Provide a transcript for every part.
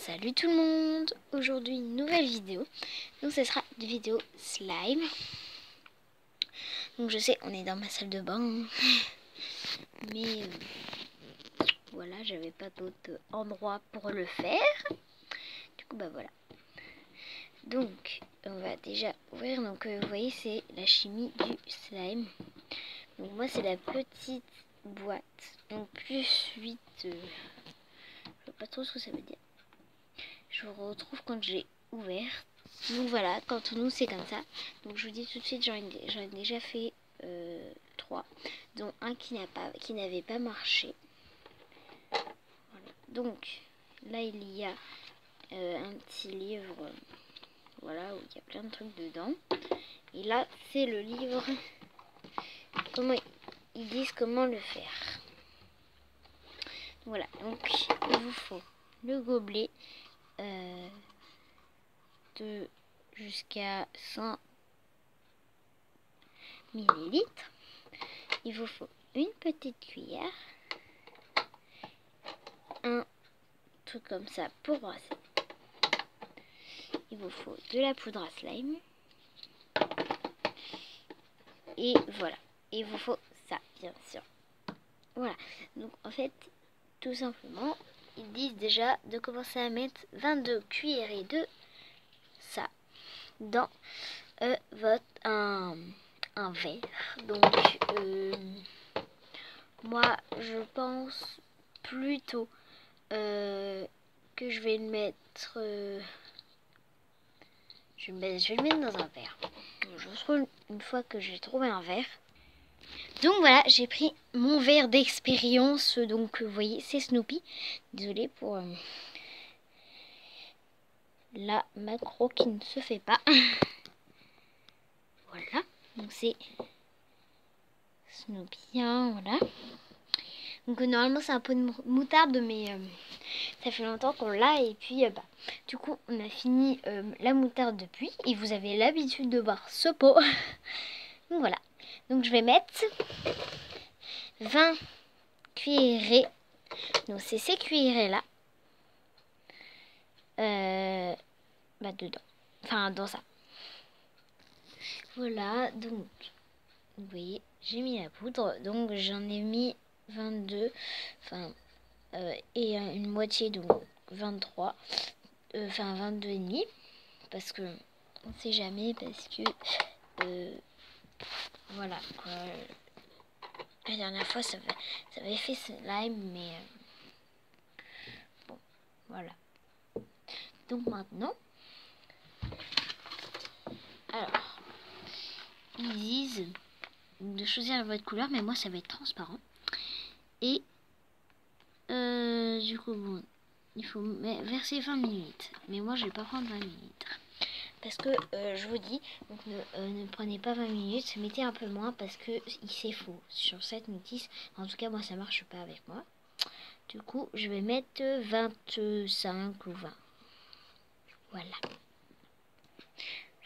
Salut tout le monde. Aujourd'hui une nouvelle vidéo. Donc ce sera une vidéo slime. Donc je sais on est dans ma salle de bain. Mais voilà, j'avais pas d'autre endroit pour le faire. Du coup bah voilà. Donc on va déjà ouvrir. Donc vous voyez c'est la chimie du slime. Donc moi c'est la petite boîte. Donc plus 8. Je sais pas trop ce que ça veut dire. Je vous retrouve quand j'ai ouvert. Donc voilà, quand nous c'est comme ça. Donc je vous dis tout de suite, j'en ai déjà fait 3, dont un qui n'avait pas marché. Voilà. Donc là il y a un petit livre, voilà, où il y a plein de trucs dedans. Et là c'est le livre, comment ils disent comment le faire. Voilà, donc il vous faut le gobelet de jusqu'à 100 millilitres. Il vous faut une petite cuillère, un truc comme ça pour brasser. Il vous faut de la poudre à slime. Et voilà. Et il vous faut ça, bien sûr. Voilà. Donc en fait, tout simplement, ils disent déjà de commencer à mettre 22 cuillerées de ça dans un verre. Donc moi je pense plutôt que je vais le mettre je vais le mettre dans un verre. Je vous trouve une fois que j'ai trouvé un verre. Donc voilà, j'ai pris mon verre d'expérience. Donc vous voyez, c'est Snoopy. Désolée pour la macro qui ne se fait pas. Voilà, donc c'est Snoopy, hein, voilà. Donc normalement c'est un peu de moutarde, mais ça fait longtemps qu'on l'a. Et puis du coup on a fini la moutarde depuis. Et vous avez l'habitude de boire ce pot. Donc voilà, donc je vais mettre 20 cuillerées. Donc c'est ces cuillerées là dedans, enfin dans ça. Voilà, donc vous voyez j'ai mis la poudre, donc j'en ai mis 22, enfin et une moitié, donc 23, enfin 22 et demi, parce que on sait jamais, parce que voilà quoi. La dernière fois ça avait fait slime, mais bon voilà. Donc maintenant, alors ils disent de choisir votre couleur, mais moi ça va être transparent. Et du coup bon, il faut verser 20 minutes, mais moi je vais pas prendre 20 minutes parce que je vous dis, donc ne prenez pas 20 minutes, mettez un peu moins, parce que c'est faux sur cette notice. En tout cas moi ça marche pas avec moi. Du coup je vais mettre 25 ou 20.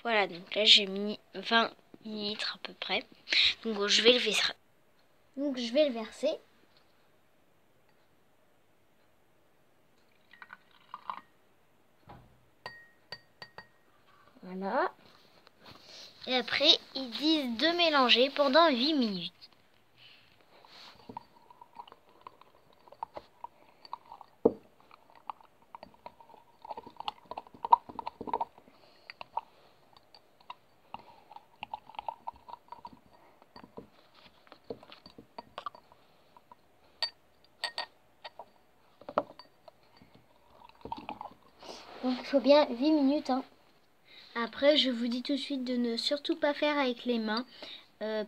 Voilà, donc là j'ai mis 20 millilitres à peu près. Donc je vais le verser. Donc je vais le verser. Voilà. Et après, ils disent de mélanger pendant 8 minutes. Donc il faut bien 8 minutes. Hein. Après, je vous dis tout de suite de ne surtout pas faire avec les mains.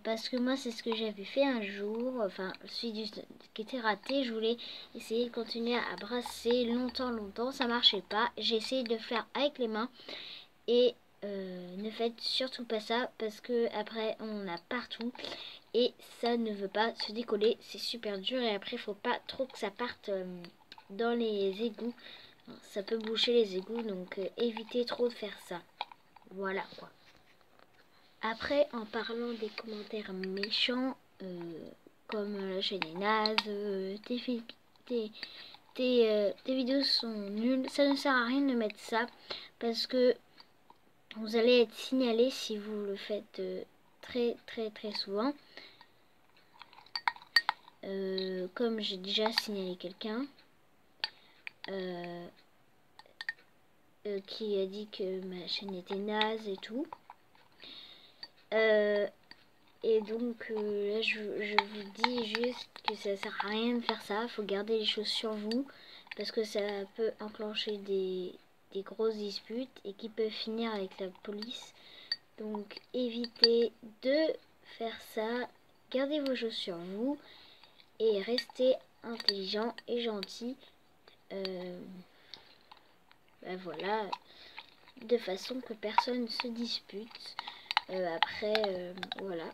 Parce que moi, c'est ce que j'avais fait un jour. Enfin, celui qui était raté. Je voulais essayer de continuer à brasser longtemps. Ça marchait pas. J'ai essayé de le faire avec les mains. Et ne faites surtout pas ça. Parce que après, on en a partout. Et ça ne veut pas se décoller. C'est super dur. Et après, il faut pas trop que ça parte dans les égouts. Ça peut boucher les égouts. Donc, évitez trop de faire ça. Voilà quoi. Après, en parlant des commentaires méchants, comme la chaîne est naze, tes vidéos sont nulles. Ça ne sert à rien de mettre ça parce que vous allez être signalé si vous le faites très souvent. Comme j'ai déjà signalé quelqu'un qui a dit que ma chaîne était naze et tout. Et donc là je vous dis juste que ça sert à rien de faire ça. Faut garder les choses sur vous parce que ça peut enclencher des grosses disputes et qui peuvent finir avec la police. Donc évitez de faire ça. Gardez vos choses sur vous et restez intelligent et gentil. Ben voilà, de façon que personne ne se dispute. Après, voilà.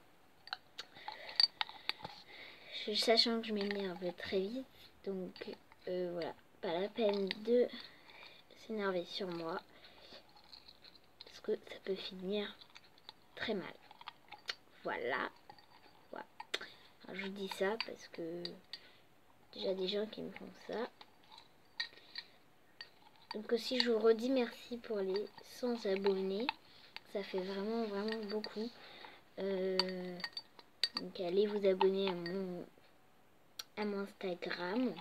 Sachant que je m'énerve très vite, donc voilà, pas la peine de s'énerver sur moi, parce que ça peut finir très mal. Voilà. Voilà. Alors, je vous dis ça parce que déjà des gens qui me font ça. Donc aussi je vous redis merci pour les 100 abonnés, ça fait vraiment beaucoup. Donc allez vous abonner à mon Instagram.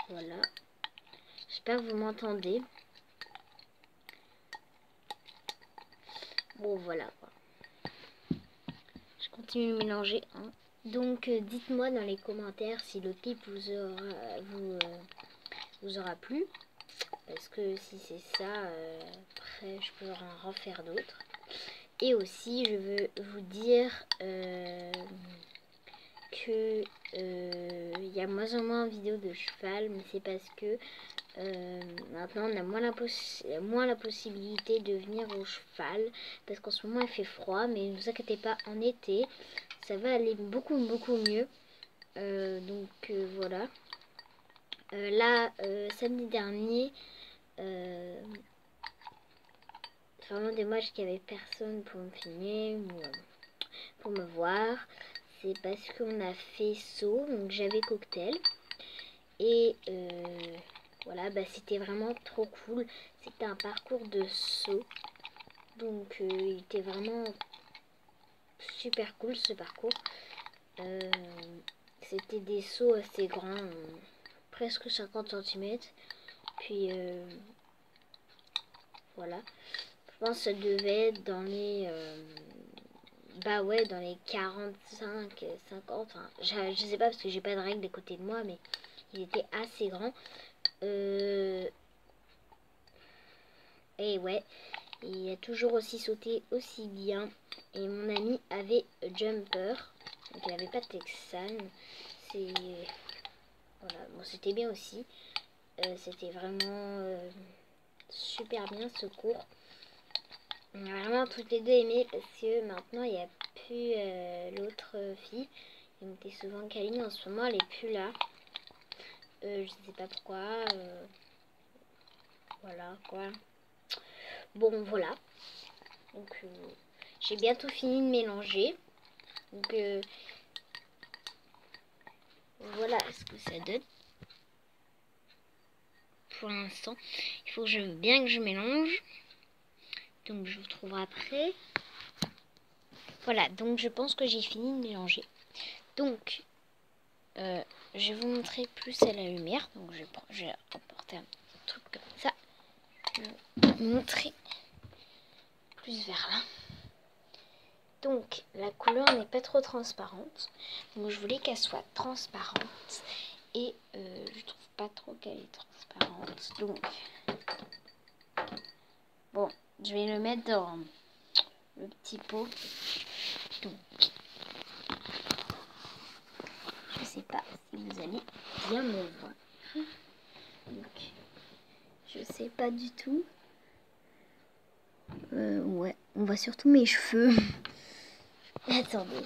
Voilà. J'espère que vous m'entendez. Bon voilà quoi. Je continue de mélanger. Hein. Donc dites-moi dans les commentaires si le clip vous aura plu. Parce que si c'est ça, après je peux en refaire d'autres. Et aussi je veux vous dire que il y a moins en moins de vidéos de cheval, mais c'est parce que maintenant on a moins la possibilité de venir au cheval parce qu'en ce moment il fait froid, mais ne vous inquiétez pas, en été ça va aller beaucoup mieux. Donc voilà. Là samedi dernier, vraiment dommage qu'il n'y avait personne pour me filmer ou pour me voir. C'est parce qu'on a fait saut, donc j'avais cocktail. Et voilà, bah, c'était vraiment trop cool. C'était un parcours de saut. Donc il était vraiment super cool ce parcours. C'était des sauts assez grands, presque 50 cm. Puis voilà. Je pense que ça devait être dans les... bah ouais, dans les 45, 50. Enfin, je sais pas parce que j'ai pas de règles à côté de moi, mais il était assez grand. Et ouais, il a toujours aussi sauté aussi bien. Et mon ami avait Jumper, donc il avait pas Texan. C'est voilà, bon c'était bien aussi. C'était vraiment super bien ce cours. On a vraiment toutes les deux aimé parce que maintenant il n'y a plus l'autre fille. Elle était souvent câline, en ce moment elle est plus là. Je sais pas pourquoi. Voilà quoi. Bon voilà. Donc j'ai bientôt fini de mélanger. Donc voilà ce que ça donne. Pour l'instant, il faut bien que je mélange. Donc je vous retrouverai après. Voilà, donc je pense que j'ai fini de mélanger. Donc je vais vous montrer plus à la lumière. Donc je vais apporter un truc comme ça. Je vais vous montrer plus vers là. Donc la couleur n'est pas trop transparente. Donc je voulais qu'elle soit transparente. Et je trouve pas trop qu'elle est transparente. Donc bon, je vais le mettre dans le petit pot. Donc je sais pas si vous allez bien me voir. Donc je sais pas du tout. Ouais, on voit surtout mes cheveux. Attendez.